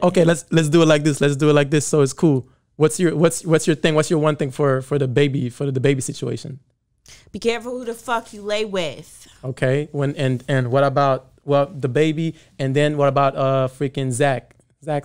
Okay, let's do it like this. Let's do it like this. So it's cool. What's your thing? What's your one thing for the baby situation? Be careful who the fuck you lay with. Okay. And what about the baby? And then what about freaking Zach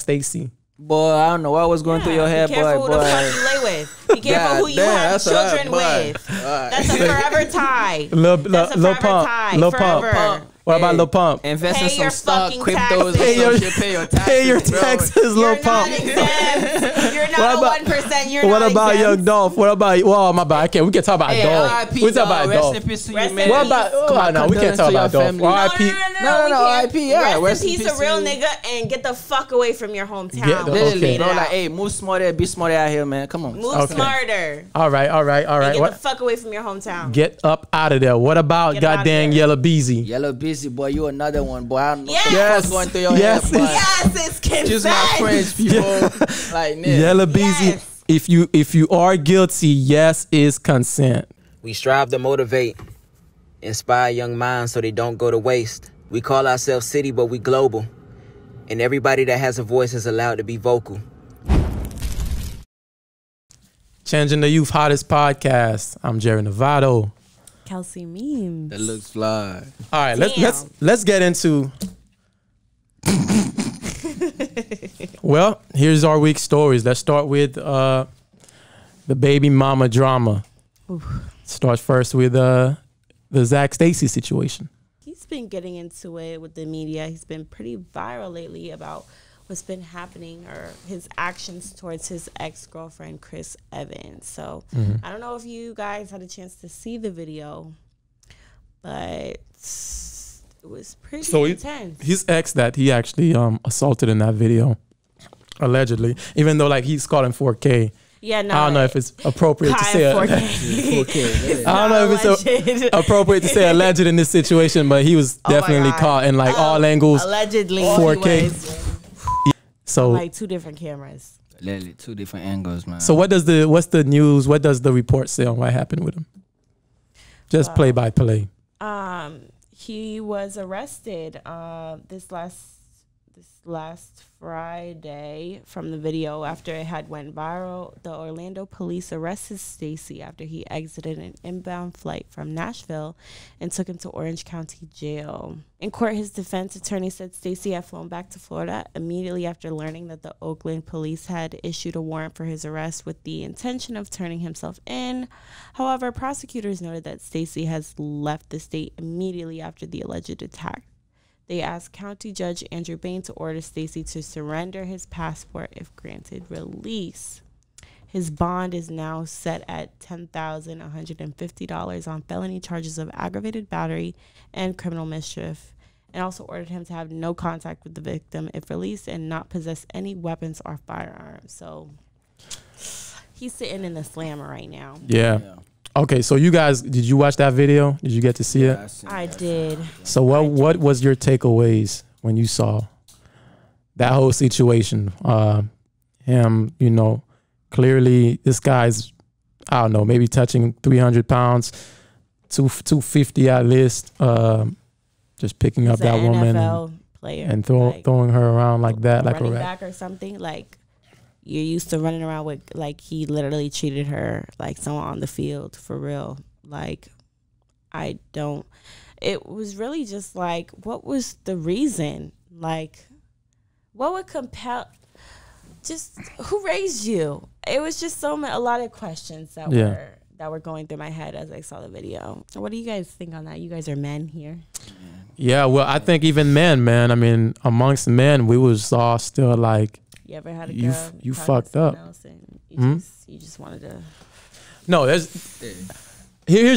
Stacy? Boy, I don't know what was going through your head, boy. Be careful who the fuck you lay with. Be careful who you have children with. That's a forever tie. That's a forever tie. Forever. What about Lil Pump? Invest in some stock, cryptos, pay your taxes, Lil Pump. You're not 1%. You're what not about exempt. Young Dolph? What about? Well, my bad. We can talk about Dolph. We talk about Dolph. Rest in peace to you, man. What about? No, we can't talk about Dolph. R.I.P. No, R.I.P. Yeah, rest in peace, a real nigga, and get the fuck away from your hometown. Literally, bro. Like, hey, move smarter, be smarter out here, man. Come on. Move smarter. All right. And get the fuck away from your hometown. Get up out of there. What about goddamn Yella Beezy? Yella Beezy, boy, you another one, boy. I don't know what's going through your head, boy. Yes, it's consent. Just my friends, people. Like, Yella Beezy, if you are guilty, yes is consent. We strive to motivate, inspire young minds so they don't go to waste. We call ourselves city, but we global. And everybody that has a voice is allowed to be vocal. Changing the Youth Hottest Podcast. I'm Jerry Novato. Kelsey Memes. That looks fly. All right, let's get into. Well, here's our week's stories. Let's start with the baby mama drama. Start first with the Zach Stacy situation. He's been getting into it with the media. He's been pretty viral lately about what's been happening or his actions towards his ex-girlfriend, Chris Evans. So I don't know if you guys had a chance to see the video, but it was pretty intense. His ex that he actually assaulted in that video, allegedly, even though like he's caught in 4K. Yeah, no. I don't know if it's appropriate to say 4K. I don't know if it's appropriate to say alleged in this situation, but he was definitely caught in like all angles. Allegedly. 4K. So like two different cameras. Literally two different angles, man. So what's the news? What does the report say on what happened with him? Just play by play. He was arrested this last Friday from the video after it had went viral. The Orlando police arrested Stacy after he exited an inbound flight from Nashville and took him to Orange County Jail. In court, his defense attorney said Stacy had flown back to Florida immediately after learning that the Oakland police had issued a warrant for his arrest with the intention of turning himself in. However, prosecutors noted that Stacy has left the state immediately after the alleged attack. They asked County Judge Andrew Bain to order Stacy to surrender his passport if granted release. His bond is now set at $10,150 on felony charges of aggravated battery and criminal mischief, and also ordered him to have no contact with the victim if released and not possess any weapons or firearms. So he's sitting in the slammer right now. Yeah. Okay, so you guys, did you watch that video? Did you get to see it? I did. So what was your takeaways when you saw that whole situation? Him, clearly this guy's, I don't know, maybe touching 300 pounds, 250 at least, just picking up that woman and throwing her around like that, like a running back or something. Like, you're used to running around with, like, he literally treated her like someone on the field, for real. Like, it was really just like, what was the reason? Like, what would compel, just, who raised you? It was just a lot of questions that were going through my head as I saw the video. What do you guys think on that? You guys are men here. Yeah, well, I think even men, man, I mean, amongst men, we was all still like, you ever had a girl you fucked up. You just wanted to. No, here's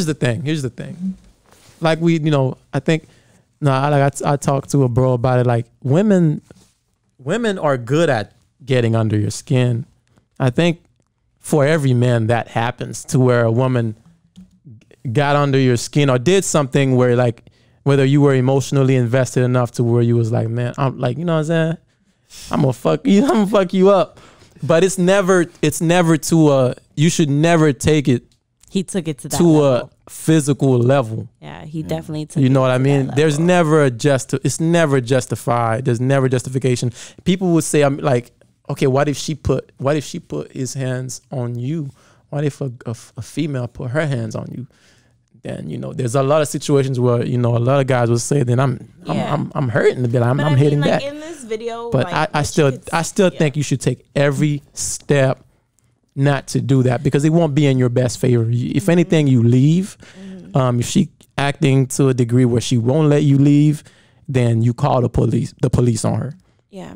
the thing. Like I think, I talked to a bro about it. Like women are good at getting under your skin. I think for every man that happens, to where a woman got under your skin or did something where, like, whether you were emotionally invested enough to where you was like, man, I'm like, you know what I'm saying? I'm gonna fuck you up. But it's never to you should never take it. He took it to that level. physical level. Yeah, he definitely took You know it what I to mean? that There's level. never it's never justified. There's never justification. People would say, I'm like, okay, what if she put his hands on you? What if a female put her hands on you? Then, you know, there's a lot of situations where, you know, a lot of guys will say, then I'm hurting a bit. I'm But I hitting mean, like, back. in this video, But like, I what still you could think you should take every step not to do that, because it won't be in your best favor. If anything, you leave. If she acting to a degree where she won't let you leave, then you call the police on her. Yeah.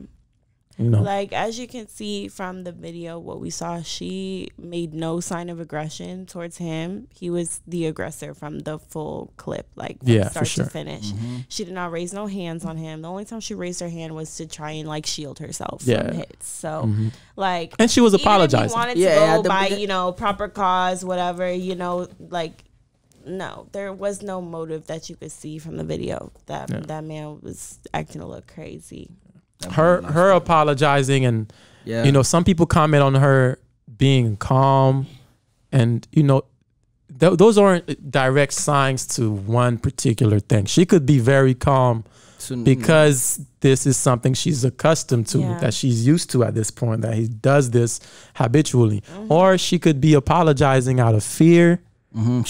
You know, Like, as you can see from the video, what we saw, she made no sign of aggression towards him. He was the aggressor from the full clip, like from Yeah, for start sure. to finish. She did not raise no hands on him. The only time she raised her hand was to try and like shield herself Yeah. from hits. So, like, and she was even if apologizing. you wanted Yeah, to yeah, go the- by, you know, proper cause, whatever, you know, like, no, there was no motive that you could see from the video. That man was acting a little crazy. Her apologizing, and Yeah. you know, some people comment on her being calm, and you know, those aren't direct signs to one particular thing. She could be very calm because this is something she's accustomed to, Yeah. that she's used to at this point, that he does this habitually. Or she could be apologizing out of fear,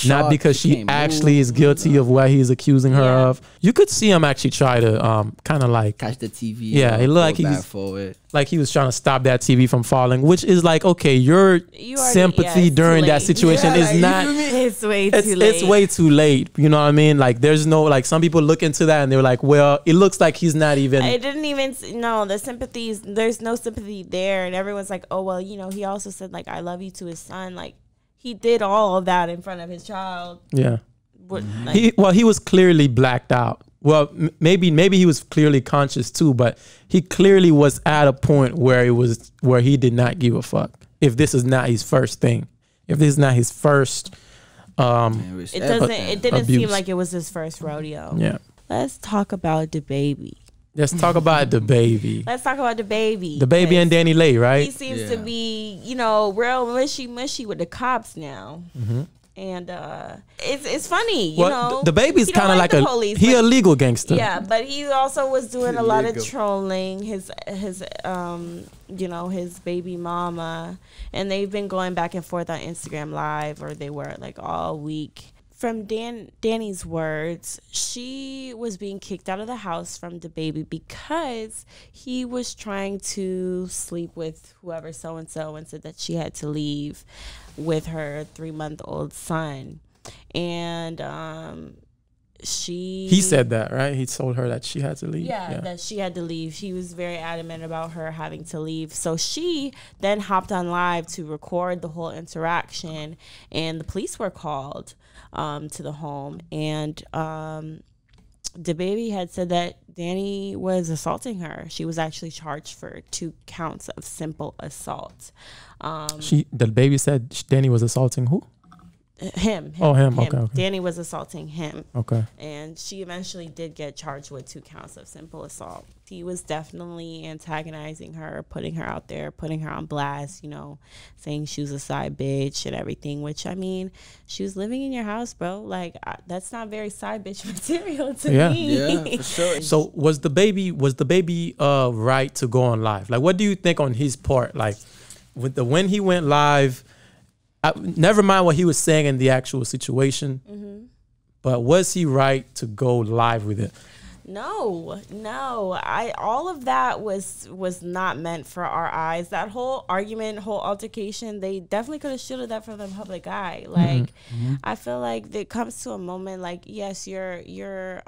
not because she actually is guilty of what he's accusing her Yeah. of. You could see him actually try to kind of like catch the TV. Yeah, it looked like go back he's- forward. he was trying to stop that TV from falling, which is like, okay, your You already- sympathy yeah, it's during too that late. situation Yeah, is like, you not. feel me? It's way too late. It's way too late. You know what I mean? Like, there's no, like, some people look into that and they're like, well, it looks like he's not even. It didn't even, no, the sympathies, there's no sympathy there. And everyone's like, oh, well, you know, he also said, like, I love you to his son. Like, he did all of that in front of his child. Yeah. What, like, He was clearly blacked out. Well, maybe he was clearly conscious too, but he clearly was at a point where he did not give a fuck. If this is not his first thing, if this is not his first, it didn't abuse. seem like it was his first rodeo. yeah. Let's talk about the baby. Let's talk about the baby. Let's talk about the baby. The baby and Danny Lay, He right? seems to Yeah. be, you know, real mushy with the cops now. Mm-hmm. And it's funny, you know. The baby's He don't kind of like the police, he but- a legal gangster. Yeah, but he also was doing a lot of Illegal. trolling his you know, his baby mama, and they've been going back and forth on Instagram Live, or they were like all week. From Danny's words, she was being kicked out of the house from the baby because he was trying to sleep with whoever so and said that she had to leave with her 3-month-old son. And He said that, right? He told her that she had to leave. yeah, that she had to leave. She was very adamant about her having to leave. So she then hopped on live to record the whole interaction, and the police were called to the home. And the baby had said that Danny was assaulting her. She was actually charged for 2 counts of simple assault. The baby said Danny was assaulting who? Him. Oh, him. Okay. Danny was assaulting him. Okay. And she eventually did get charged with 2 counts of simple assault. He was definitely antagonizing her, putting her out there, putting her on blast, you know, saying she was a side bitch and everything, which, I mean, she was living in your house, bro. Like, that's not very side bitch material to me. Yeah, for sure. So was the baby right to go on live? Like, what do you think on his part? Like, when he went live, never mind what he was saying in the actual situation, but was he right to go live with it? No. All of that was not meant for our eyes. That whole argument, whole altercation, they definitely could have shielded that from the public eye. Like, I feel like it comes to a moment, like, yes, you're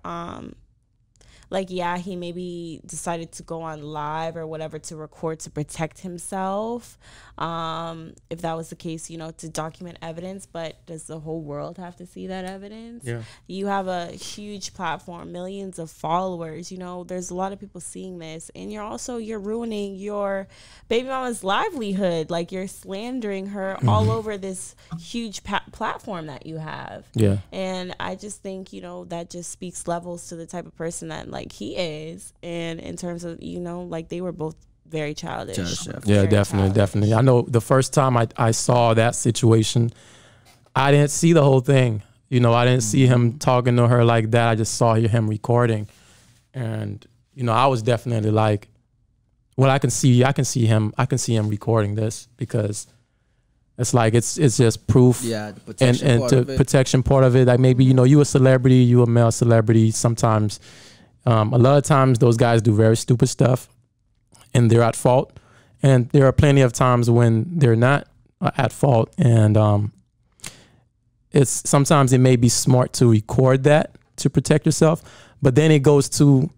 like, yeah, he maybe decided to go on live or whatever to record to protect himself. If that was the case, you know, to document evidence, but does the whole world have to see that evidence? Yeah. You have a huge platform, millions of followers, you know, there's a lot of people seeing this, and you're ruining your baby mama's livelihood. Like, you're slandering her all over this huge platform that you have. Yeah. And I just think, you know, that just speaks levels to the type of person that, like, he is. And in terms of, you know, like, they were both very childish. Yeah, Very definitely, childish. definitely. I know the first time I saw that situation, I didn't see the whole thing. You know, I didn't see him talking to her like that. I just saw him recording, and you know, I was definitely like, well, I can see him recording this because it's like it's just proof. Yeah, the protection and part to of it. protection part of it. Like maybe, you know, you a celebrity, you a male celebrity. Sometimes, a lot of times those guys do very stupid stuff, and they're at fault. And there are plenty of times when they're not at fault, and it's sometimes it may be smart to record that to protect yourself, but then it goes to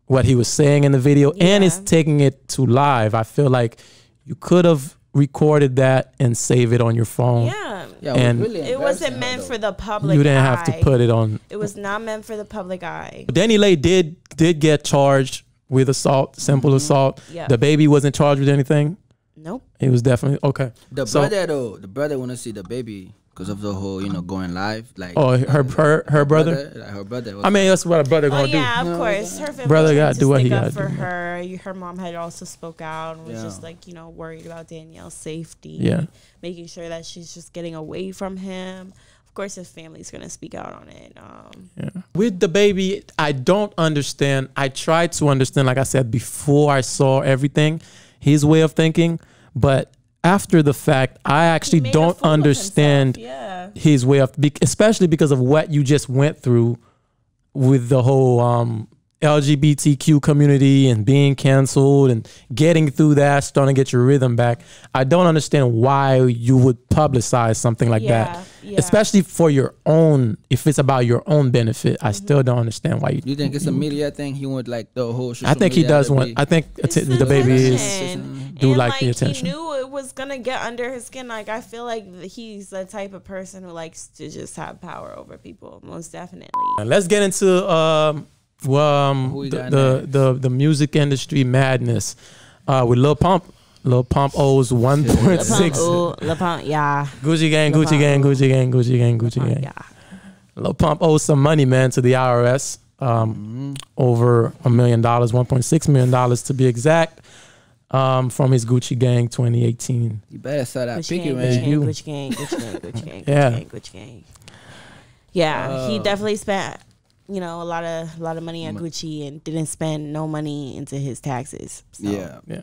what he was saying in the video, and it's taking it to live. I feel like you could have recorded that and save it on your phone. Yeah. Yeah, and It wasn't meant for the public you didn't eye. have to put it on. It was not meant for the public eye. Danny Lay did get charged with assault, simple assault. Yeah. The baby wasn't charged with anything. Nope. He was definitely okay. The So- brother though, the brother want to see the baby because of the whole, you know, going live. Like, Oh, her brother. like her brother. I mean, that's what a brother Oh gonna yeah, do. of course. Her family Brother tried gotta to do what he stick up gotta for do, her. Her mom had also spoke out and was Yeah. just like, you know, worried about Danielle's safety. Yeah. Making sure that she's just getting away from him. Of course, his family's gonna speak out on it. Yeah. With the baby, I don't understand. I tried to understand, like I said before, I saw everything, his way of thinking, but after the fact, I actually He made a don't fool of understand himself, yeah. his way of, especially because of what you just went through with the whole LGBTQ community and being canceled and getting through that, starting to get your rhythm back. I don't understand why you would publicize something like that, Yeah. especially for your own, if it's about your own benefit. I still don't understand why you. You think it's a media thing? He want like the whole. I think he media does to want. be- I think It's the baby is attention. do And, like the attention. He knew it was gonna get under his skin. Like I feel like he's the type of person who likes to just have power over people. Most definitely. And let's get into we got the music industry madness with Lil Pump. Lil Pump owes 1.6. Lil Pump, yeah. Gucci gang, Lil Gucci Pump, gang, ooh. Gucci gang, Gucci gang, Gucci Lil Pump, gang. yeah. Lil Pump owes some money, man, to the IRS. Over $1 million, $1.6 million to be exact, from his Gucci gang 2018. You better sell that Gucci picky, gang, man. You. Gucci gang, Gucci gang, Gucci gang, Gucci Yeah. gang, Gucci gang. Yeah, he definitely spent, you know, a lot of money on Gucci and didn't spend no money into his taxes. So. Yeah. Yeah.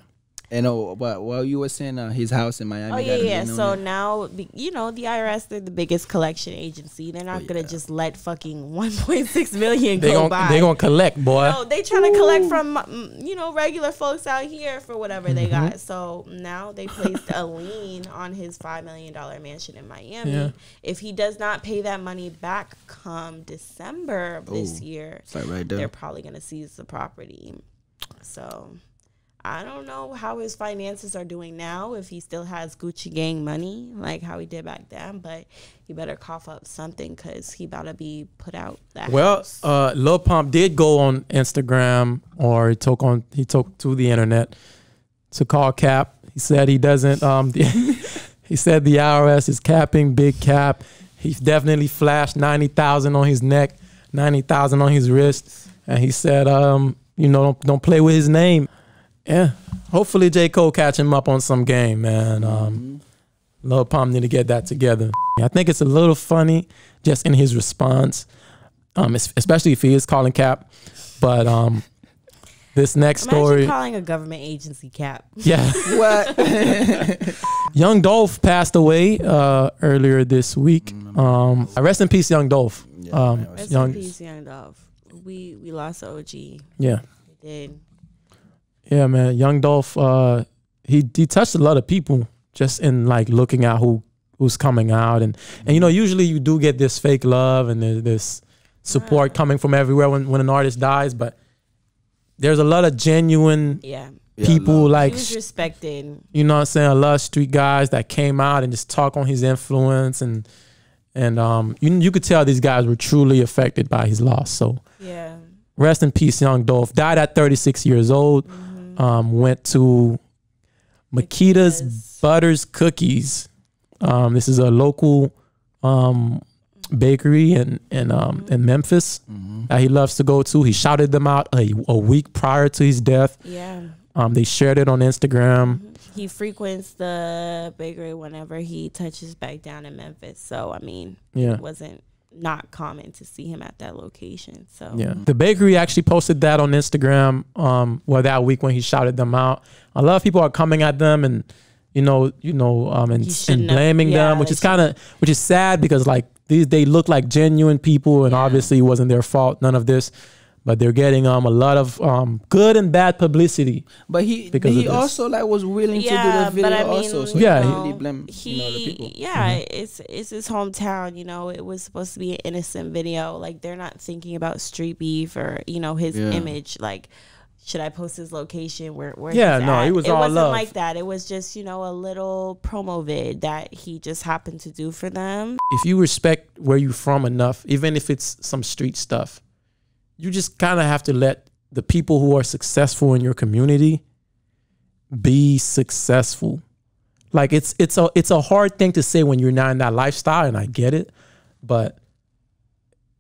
And but while you were saying his house in Miami. Oh got yeah, a yeah. lien on So it. now, you know, the IRS, they're the biggest collection agency. They're not gonna just let fucking 1.6 million go by. They gonna collect, boy. No, they trying to collect from you know, regular folks out here for whatever they Mm-hmm. got. So now they placed a lien on his $5 million mansion in Miami. Yeah. If he does not pay that money back come December of this year, It's like right there. they're probably gonna seize the property. So I don't know how his finances are doing now, if he still has Gucci gang money like how he did back then, but he better cough up something because he about to be put out that Well, house. Lil Pump did go on Instagram, or he took to the internet to call cap. He said he doesn't. He said the IRS is capping, big cap. He definitely flashed 90,000 on his neck, 90,000 on his wrist, and he said, you know, don't play with his name. Yeah, hopefully J. Cole catch him up on some game, man. Lil Pump need to get that together. I think it's a little funny just in his response, especially if he is calling cap. But this next Imagine story, calling a government agency cap. yeah, What? Young Dolph passed away earlier this week. Rest in peace, Young Dolph. Rest Young, in peace, Young Dolph. We lost OG. yeah. We did. Yeah, man. Young Dolph, he touched a lot of people just in like looking at who's coming out, and you know, usually you do get this fake love and there's this support coming from everywhere when an artist dies, but there's a lot of genuine Yeah. people love. like, He was respected. you know what I'm saying, a lot of street guys that came out and just talk on his influence, and you could tell these guys were truly affected by his loss. So Yeah. rest in peace, Young Dolph. Died at 36 years old. Went to Makita's Butters Cookies. This is a local bakery in Memphis that he loves to go to. He shouted them out a week prior to his death. Yeah. They shared it on Instagram. He frequents the bakery whenever he touches back down in Memphis. So I mean, Yeah. it wasn't not common to see him at that location. So Yeah, the bakery actually posted that on Instagram. That week when he shouted them out, a lot of people are coming at them and and blaming them, which is sad because like they look like genuine people, and obviously it wasn't their fault. None of this. But they're getting a lot of good and bad publicity. But he also like was willing to do the video also. So yeah, he really blame the people. Yeah, it's his hometown. It was supposed to be an innocent video. Like they're not thinking about street beef or his image. Like, should I post his location? Where yeah, he's no, at? it was it all wasn't love. like that. It was just a little promo vid that he just happened to do for them. If you respect where you're from enough, even if it's some street stuff, you just kind of have to let the people who are successful in your community be successful. Like it's a hard thing to say when you're not in that lifestyle, and I get it, but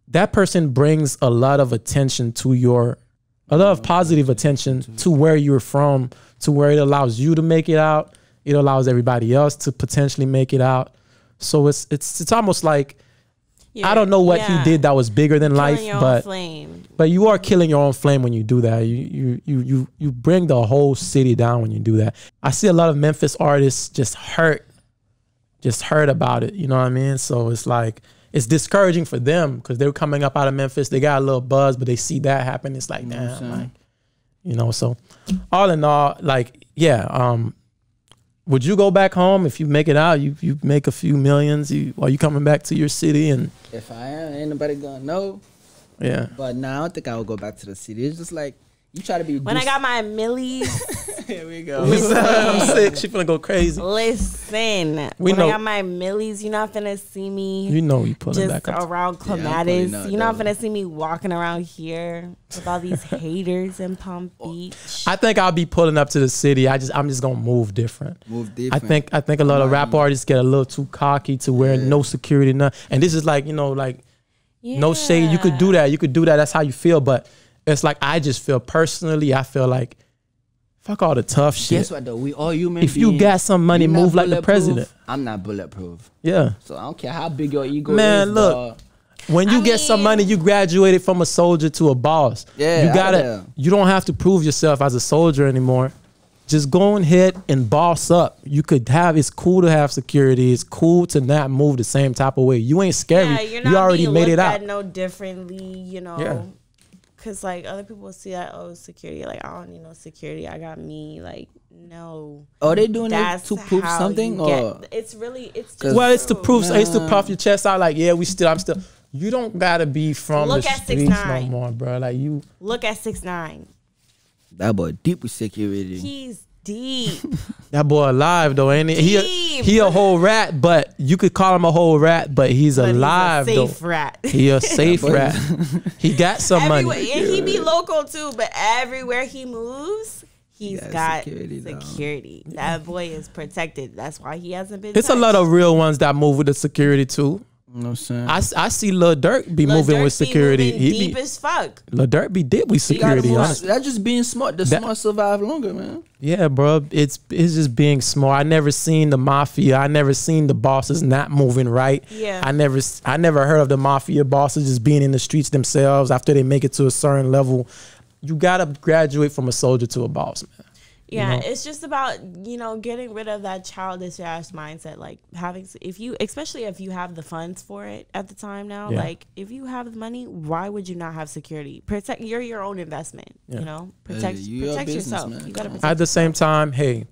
that person brings a lot of attention to a lot of positive attention to where you're from, to where it allows you to make it out. It allows everybody else to potentially make it out. So it's almost like, I don't know what he did that was bigger than life, but you are killing your own flame when you do that. You bring the whole city down when you do that. I see a lot of Memphis artists just hurt about it. You know what I mean? So it's like, it's discouraging for them because they're coming up out of Memphis. They got a little buzz, but they see that happen. It's like, damn, like, so all in all, like, yeah, would you go back home if you make it out? You make a few millions. Are you coming back to your city? And if I am, ain't nobody gonna know. Yeah. But now I don't think I would go back to the city. It's just like you try to be. When I got my millies. Here we go. I'm sick. She finna go crazy. Listen, I got my millies, you're not finna see me. You pulling just back up. around Clematis. You're not finna see me walking around here with all these haters in Palm Beach. I think I'll be pulling up to the city. I'm just gonna move different. I think a lot of rap artists get a little too cocky to where no security, and this is like no shade. You could do that. That's how you feel, but it's like I just feel personally. I feel like. Fuck all the tough shit. Guess what though? We all human beings. If you got some money, move like the president. I'm not bulletproof. Yeah. So I don't care how big your ego is. Man, look. When you get some money, you graduated from a soldier to a boss. Yeah. You don't have to prove yourself as a soldier anymore. Just go ahead and boss up. It's cool to have security. It's cool to not move the same type of way. You ain't scary. Yeah, you're not you already made it out. No differently, Yeah. Because, like, other people see that, security. Like, I don't need no security. I got me. Like, no. Are they doing it to prove something? It's to prove. It's to puff your chest out. Like, I'm still. You don't got to be from the streets no more, bro. Like, you. Look at 6ix9ine. That boy deep with security. He's deep. That boy alive, though, ain't he? He a whole rat, but you could call him a whole rat, but he's alive, he's a safe rat. He a safe rat. He got some money. And he be local, too, but everywhere he moves, he's got security. That boy is protected. That's why he hasn't been It's touched. A lot of real ones that move with the security, too. No saying. I see Lil Durk be moving with security. He deep as fuck. Lil Durk be deep with security. That's just being smart. The smart survive longer, man. Yeah, bro. It's just being smart. I never seen the mafia. I never seen the bosses not moving right. Yeah. I never heard of the mafia bosses just being in the streets themselves after they make it to a certain level. You gotta graduate from a soldier to a boss, man. Yeah, it's just about, getting rid of that childish ass mindset. Like especially if you have the funds for it at the time now, like if you have the money, why would you not have security? You're your own investment, protect yourself. Man. You gotta protect at the same time, hey,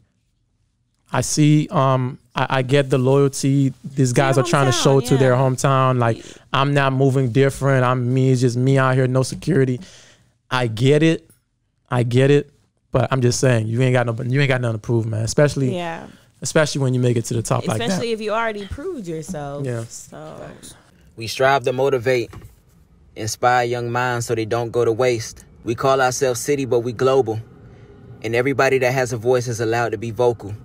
I see, I get the loyalty these guys are trying to show to their hometown. Like, I'm not moving different. It's just me out here, no security. I get it. But I'm just saying, you ain't got nothing to prove, man. Especially when you make it to the top like that. Especially if you already proved yourself. Yeah. So we strive to motivate, inspire young minds so they don't go to waste. We call ourselves city, but we global. And everybody that has a voice is allowed to be vocal.